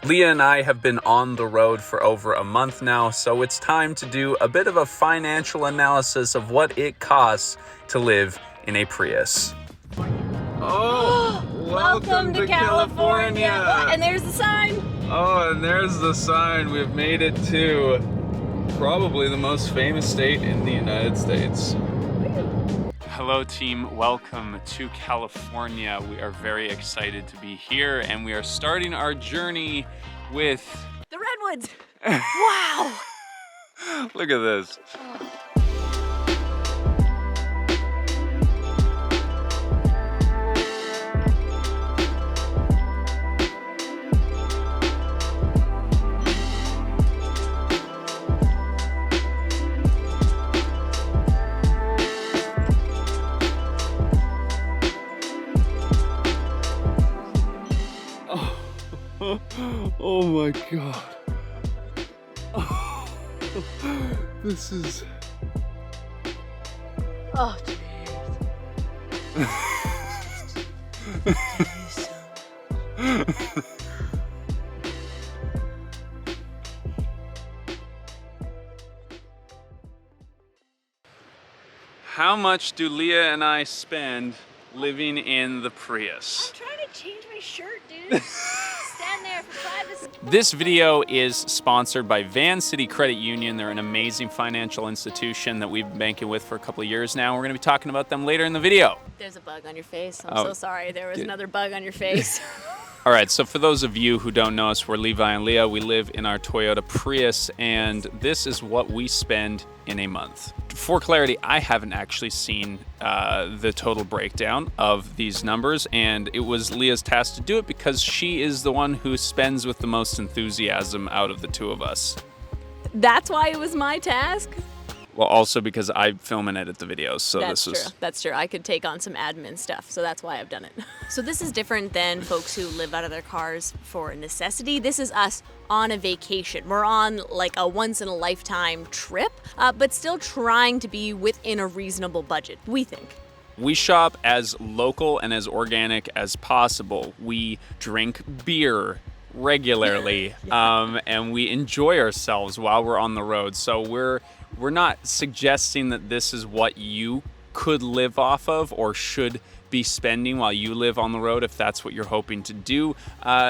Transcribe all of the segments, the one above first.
Leah and I have been on the road for over a month now, so it's time to do a bit of a financial analysis of what it costs to live in a Prius. Oh, welcome to California. Oh, and there's the sign. Oh, and there's the sign. We've made it to probably the most famous state in the United States. Hello team, welcome to California. We are very excited to be here and we are starting our journey with the Redwoods. Wow. Look at this. Oh my God. Oh, this is... Oh, jeez. How much do Leah and I spend living in the Prius? I'm trying to change my shirt, dude. Stand there for 5 to 6. This video is sponsored by Van City Credit Union. They're an amazing financial institution that we've been banking with for a couple of years now. We're going to be talking about them later in the video. There's a bug on your face. I'm so sorry. There was another bug on your face. All right, so for those of you who don't know us, we're Levi and Leah. We live in our Toyota Prius, and this is what we spend in a month. For clarity, I haven't actually seen the total breakdown of these numbers, and it was Leah's task to do it because she is the one who spends with the most enthusiasm out of the two of us. That's why it was my task? Well, also because I film and edit the videos, so That's true. I could take on some admin stuff, so that's why I've done it. So this is different than folks who live out of their cars for necessity. This is us on a vacation. We're on like a once-in-a-lifetime trip, but still trying to be within a reasonable budget, we think. We shop as local and as organic as possible. We drink beer regularly, and we enjoy ourselves while we're on the road. So we're not suggesting that this is what you could live off of or should be spending while you live on the road if that's what you're hoping to do.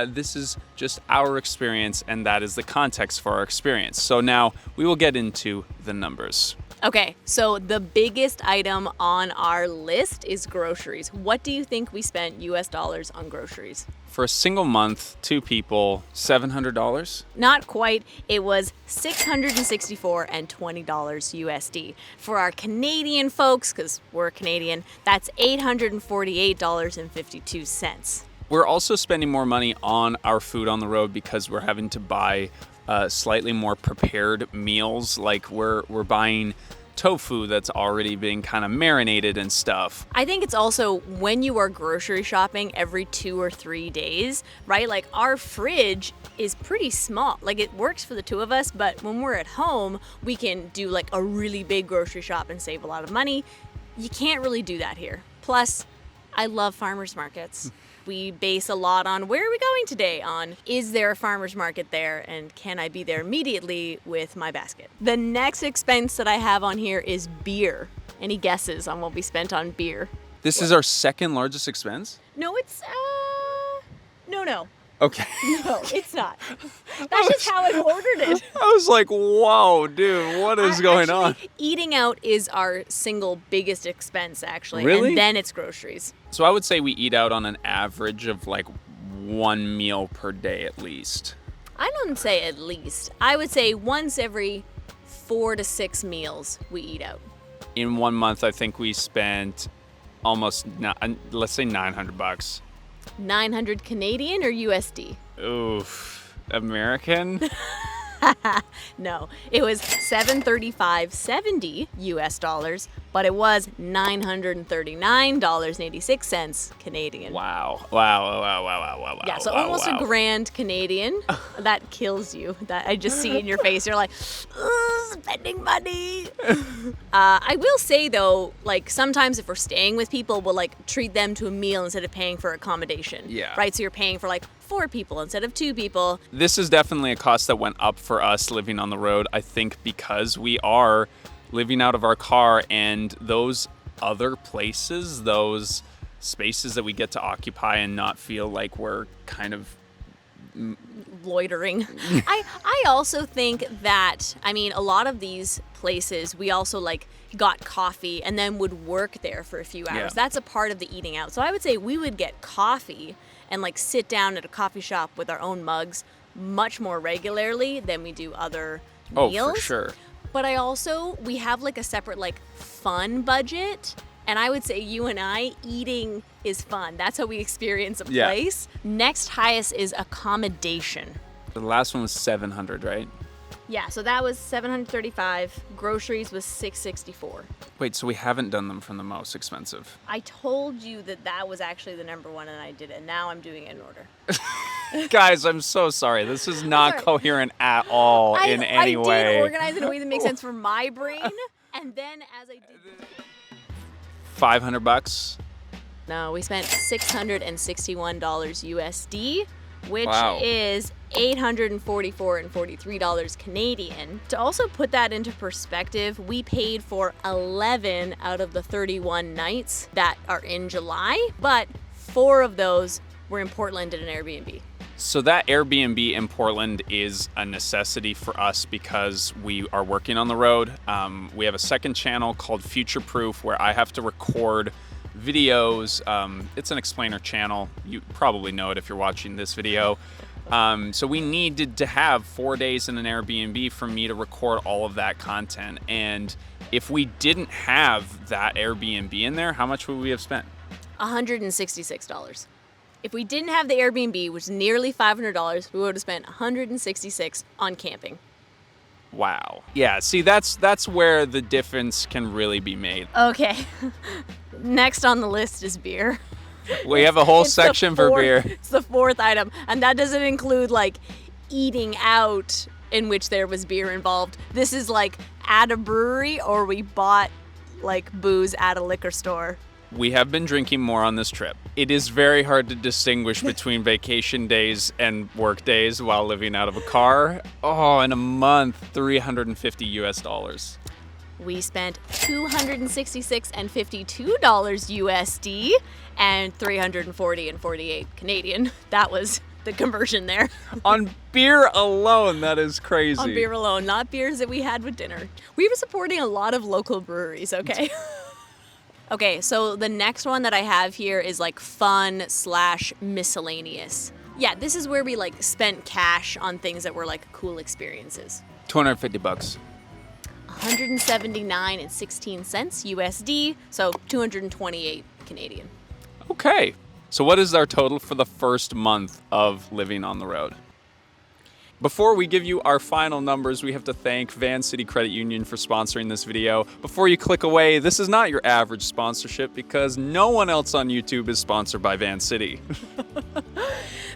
This is just our experience, and that is the context for our experience. So now we will get into the numbers. Okay, so the biggest item on our list is groceries. What do you think we spent US dollars on groceries? For a single month, 2 people, $700? Not quite. It was $664 and $20 USD. For our Canadian folks, because we're Canadian, that's $848.52. We're also spending more money on our food on the road because we're having to buy slightly more prepared meals. Like we're buying tofu that's already been kind of marinated and stuff. I think it's also when you are grocery shopping every 2 or 3 days, right? Like our fridge is pretty small. Like it works for the two of us, but when we're at home, we can do like a really big grocery shop and save a lot of money. You can't really do that here. Plus, I love farmers markets. We base a lot on where are we going today, on is there a farmer's market there and can I be there immediately with my basket. The next expense that I have on here is beer. Any guesses on what we spent on beer? This is our second largest expense? No, it's, no. Okay. No, it's not. That's just how I ordered it. I was like, whoa, dude, what is going on? Eating out is our single biggest expense, actually. Really? And then it's groceries. So I would say we eat out on an average of like 1 meal per day at least. I don't say at least. I would say once every 4 to 6 meals we eat out. In 1 month, I think we spent almost, let's say $900. 900 Canadian or USD? Oof, American? No, it was $735.70 US dollars, but it was $939.86 Canadian. Wow. Yeah, so almost a grand Canadian. That kills you. That I just see in your face. You're like, spending money. I will say though, like sometimes if we're staying with people, we'll like treat them to a meal instead of paying for accommodation. Yeah. Right. So you're paying for like 4 people instead of 2 people. This is definitely a cost that went up for us living on the road. I think because we are living out of our car, and those other places, those spaces that we get to occupy and not feel like we're kind of loitering. I also think that, I mean, a lot of these places, we also like got coffee and then would work there for a few hours. Yeah. That's a part of the eating out. So I would say we would get coffee and like sit down at a coffee shop with our own mugs much more regularly than we do other meals. Oh, for sure. But we have like a separate like fun budget. And I would say you and I, eating is fun. That's how we experience a place. Yeah. Next highest is accommodation. The last one was 700, right? Yeah, so that was 735. Groceries was 664. Wait, so we haven't done them from the most expensive. I told you that was actually the number one and I did it. Now I'm doing it in order. Guys, I'm so sorry. This is not coherent at all in any way. I did organize it in a way that makes sense for my brain. And then as I did... $500? No, we spent $661 USD, which wow. is $844.43 Canadian. To also put that into perspective, we paid for 11 out of the 31 nights that are in July, but 4 of those were in Portland at an Airbnb. So that Airbnb in Portland is a necessity for us because we are working on the road. We have a second channel called Future Proof where I have to record videos. It's an explainer channel. You probably know it if you're watching this video. So we needed to have 4 days in an Airbnb for me to record all of that content. And if we didn't have that Airbnb in there, how much would we have spent? $166. If we didn't have the Airbnb, which is nearly $500, we would have spent $166 on camping. Wow. Yeah, see, that's where the difference can really be made. Okay. Next on the list is beer. We have a whole section for beer. It's the 4th item, and that doesn't include like eating out in which there was beer involved. This is like at a brewery or we bought like booze at a liquor store. We have been drinking more on this trip. It is very hard to distinguish between vacation days and work days while living out of a car. Oh, in a month, $350 US. We spent $266.52 USD and $340.48 Canadian. That was the conversion there. On beer alone, that is crazy. On beer alone, not beers that we had with dinner. We were supporting a lot of local breweries, okay? Okay, so the next one that I have here is like fun/miscellaneous. Yeah, this is where we like spent cash on things that were like cool experiences. $250. $179.16 USD, so 228 Canadian. Okay, so what is our total for the first month of living on the road? Before we give you our final numbers, we have to thank Van City Credit Union for sponsoring this video. Before you click away, this is not your average sponsorship because no one else on YouTube is sponsored by Van City.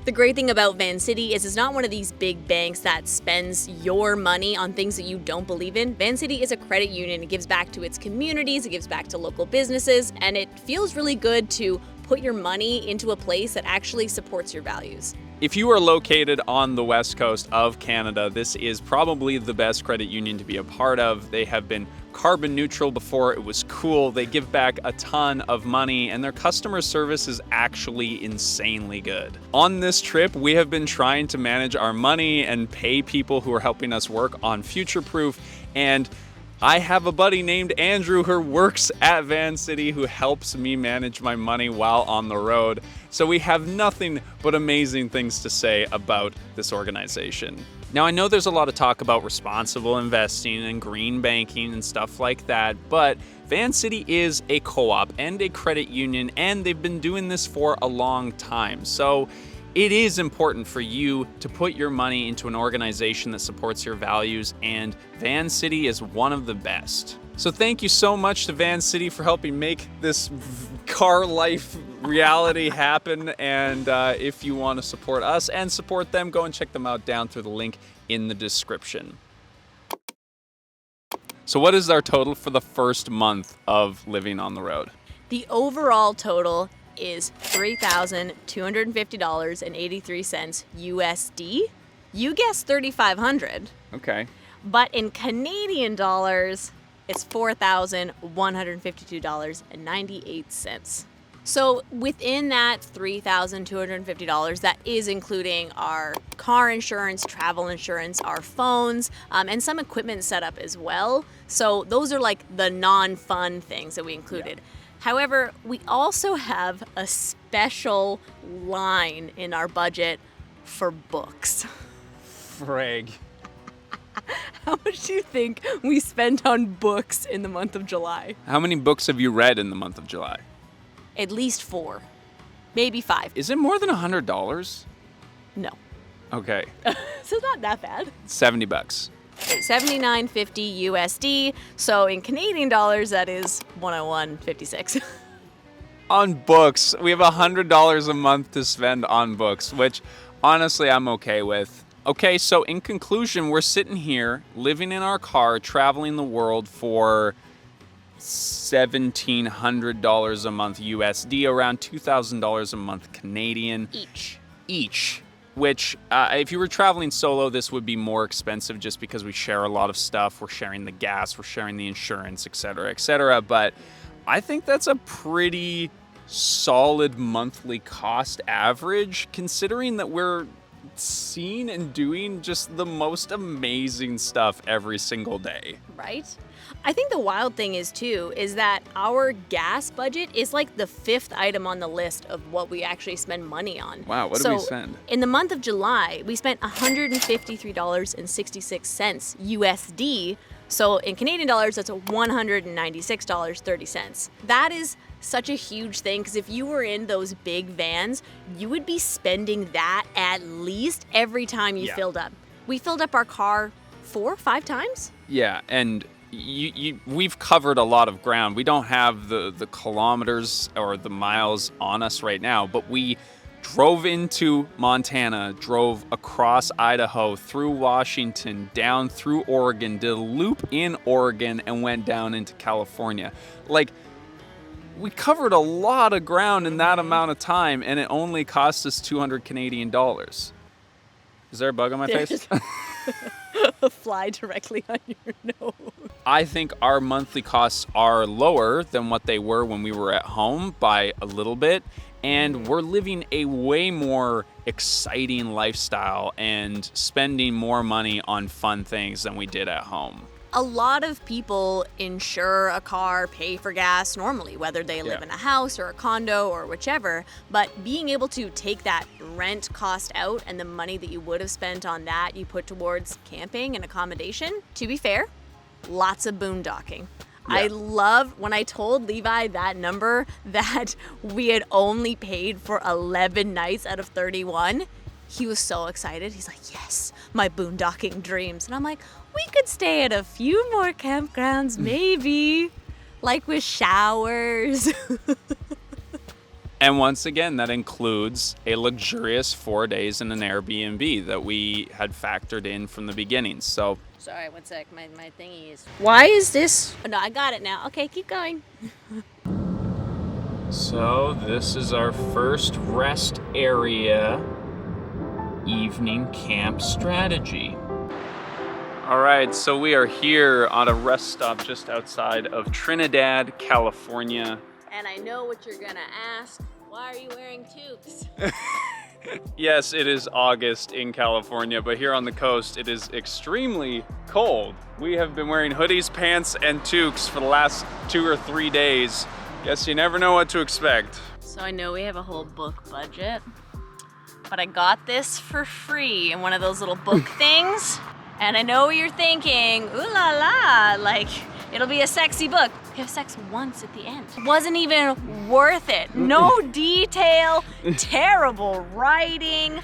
The great thing about Van City is it's not one of these big banks that spends your money on things that you don't believe in. Van City is a credit union. It gives back to its communities, it gives back to local businesses, and it feels really good to put your money into a place that actually supports your values. If you are located on the west coast of Canada, this is probably the best credit union to be a part of. They have been carbon neutral before it was cool. They give back a ton of money and their customer service is actually insanely good. On this trip, we have been trying to manage our money and pay people who are helping us work on Future Proof, and I have a buddy named Andrew who works at Van City who helps me manage my money while on the road. So we have nothing but amazing things to say about this organization. Now, I know there's a lot of talk about responsible investing and green banking and stuff like that, but Van City is a co-op and a credit union, and they've been doing this for a long time. So it is important for you to put your money into an organization that supports your values, and Van City is one of the best. So thank you so much to Van City for helping make this car life reality happen. And if you want to support us and support them, go and check them out down through the link in the description. So what is our total for the first month of living on the road? The overall total is $3,250.83 USD. You guessed $3,500. Okay. But in Canadian dollars, it's $4,152.98. So within that $3,250, that is including our car insurance, travel insurance, our phones, and some equipment setup as well. So those are like the non-fun things that we included. Yeah. However, we also have a special line in our budget for books. Frig. How much do you think we spent on books in the month of July? How many books have you read in the month of July? At least 4, maybe 5. Is it more than $100? No. Okay. So not that bad. $70. $79.50 USD. So in Canadian dollars, that is $101.56. On books, we have $100 a month to spend on books, which honestly I'm okay with. Okay, so in conclusion, we're sitting here living in our car, traveling the world for $1,700 a month USD, around $2,000 a month Canadian. Each. Which, if you were traveling solo, this would be more expensive just because we share a lot of stuff. We're sharing the gas, we're sharing the insurance, et cetera, et cetera. But I think that's a pretty solid monthly cost average, considering that we're seeing and doing just the most amazing stuff every single day. Right? I think the wild thing is that our gas budget is like the 5th item on the list of what we actually spend money on. Wow, what do we spend? In the month of July, we spent $153.66 USD. So in Canadian dollars, that's $196.30. That is such a huge thing, because if you were in those big vans, you would be spending that at least every time you filled up. We filled up our car 4 or 5 times. Yeah, and we've covered a lot of ground. We don't have the kilometers or the miles on us right now, but we drove into Montana, drove across Idaho, through Washington, down through Oregon, did a loop in Oregon, and went down into California. Like, we covered a lot of ground in that amount of time, and it only cost us 200 Canadian dollars. Is there a bug on my face? A fly directly on your nose. I think our monthly costs are lower than what they were when we were at home by a little bit, and we're living a way more exciting lifestyle and spending more money on fun things than we did at home. A lot of people insure a car, pay for gas normally, whether they live in a house or a condo or whichever, but being able to take that rent cost out and the money that you would have spent on that you put towards camping and accommodation, to be fair, lots of boondocking. Yeah. I love when I told Levi that number, that we had only paid for 11 nights out of 31. He was so excited. He's like, yes, my boondocking dreams. And I'm like, we could stay at a few more campgrounds, maybe, like with showers. And once again, that includes a luxurious 4 days in an Airbnb that we had factored in from the beginning. So, sorry, one sec. My thingy is... Why is this? Oh, no, I got it now. Okay, keep going. So this is our first rest area evening camp strategy. All right, so we are here on a rest stop just outside of Trinidad, California. And I know what you're gonna ask. Why are you wearing toques? Yes, it is August in California, but here on the coast, it is extremely cold. We have been wearing hoodies, pants, and toques for the last 2 or 3 days. Guess you never know what to expect. So I know we have a whole book budget, but I got this for free in one of those little book things. And I know you're thinking, ooh la la, like, it'll be a sexy book. We have sex once at the end. It wasn't even worth it. No detail, terrible writing.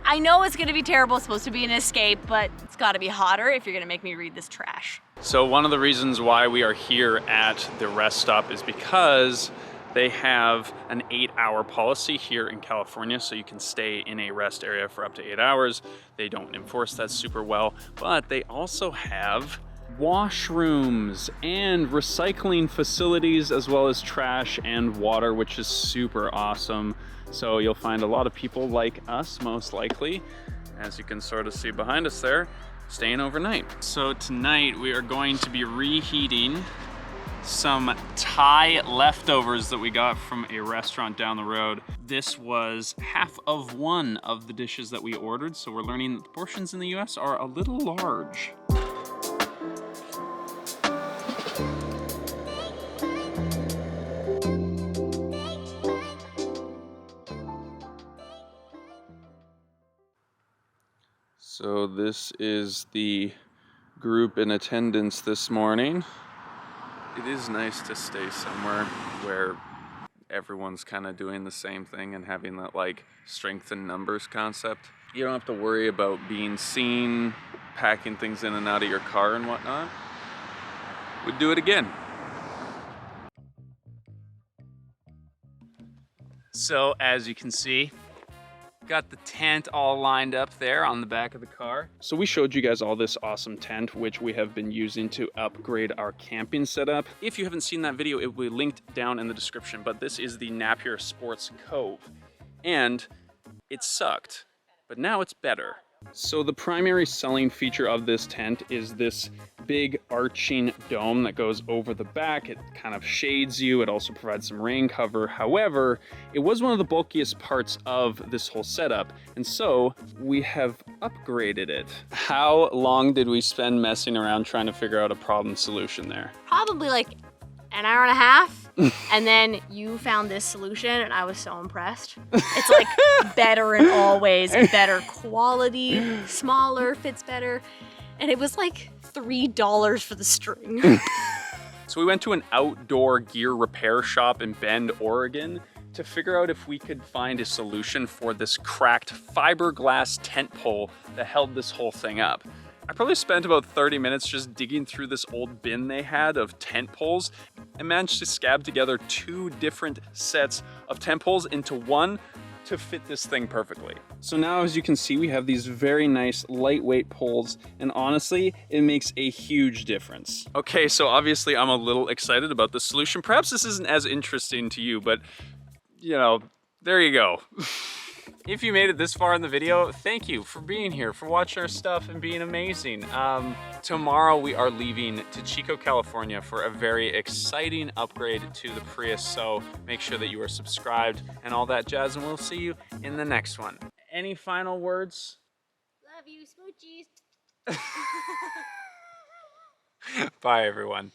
I know it's gonna be terrible, it's supposed to be an escape, but it's gotta be hotter if you're gonna make me read this trash. So one of the reasons why we are here at the rest stop is because they have an 8-hour policy here in California, so you can stay in a rest area for up to 8 hours. They don't enforce that super well, but they also have washrooms and recycling facilities, as well as trash and water, which is super awesome. So you'll find a lot of people like us, most likely, as you can sort of see behind us there, staying overnight. So tonight we are going to be reheating some Thai leftovers that we got from a restaurant down the road. This was half of one of the dishes that we ordered, so we're learning that the portions in the US are a little large. So this is the group in attendance this morning. It is nice to stay somewhere where everyone's kind of doing the same thing and having that like strength in numbers concept. You don't have to worry about being seen, packing things in and out of your car and whatnot. We'd do it again. So as you can see, got the tent all lined up there on the back of the car. So we showed you guys all this awesome tent, which we have been using to upgrade our camping setup. If you haven't seen that video, it will be linked down in the description, but this is the Napier Sports Cove. And it sucked, but now it's better. So the primary selling feature of this tent is this big arching dome that goes over the back. It kind of shades you. It also provides some rain cover. However, it was one of the bulkiest parts of this whole setup, and so we have upgraded it. How long did we spend messing around trying to figure out a problem solution there? Probably like an hour and a half. And then you found this solution and I was so impressed. It's like better in all ways, better quality, smaller, fits better. And it was like $3 for the string. So we went to an outdoor gear repair shop in Bend, Oregon to figure out if we could find a solution for this cracked fiberglass tent pole that held this whole thing up. I probably spent about 30 minutes just digging through this old bin they had of tent poles and managed to scab together 2 different sets of tent poles into one to fit this thing perfectly. So now, as you can see, we have these very nice lightweight poles, and honestly, it makes a huge difference. Okay, so obviously I'm a little excited about the solution. Perhaps this isn't as interesting to you, but you know, there you go. If you made it this far in the video, thank you for being here, for watching our stuff and being amazing. Tomorrow we are leaving to Chico, California for a very exciting upgrade to the Prius, so make sure that you are subscribed and all that jazz, and we'll see you in the next one. Any final words? Love you, smoochies. Bye, everyone.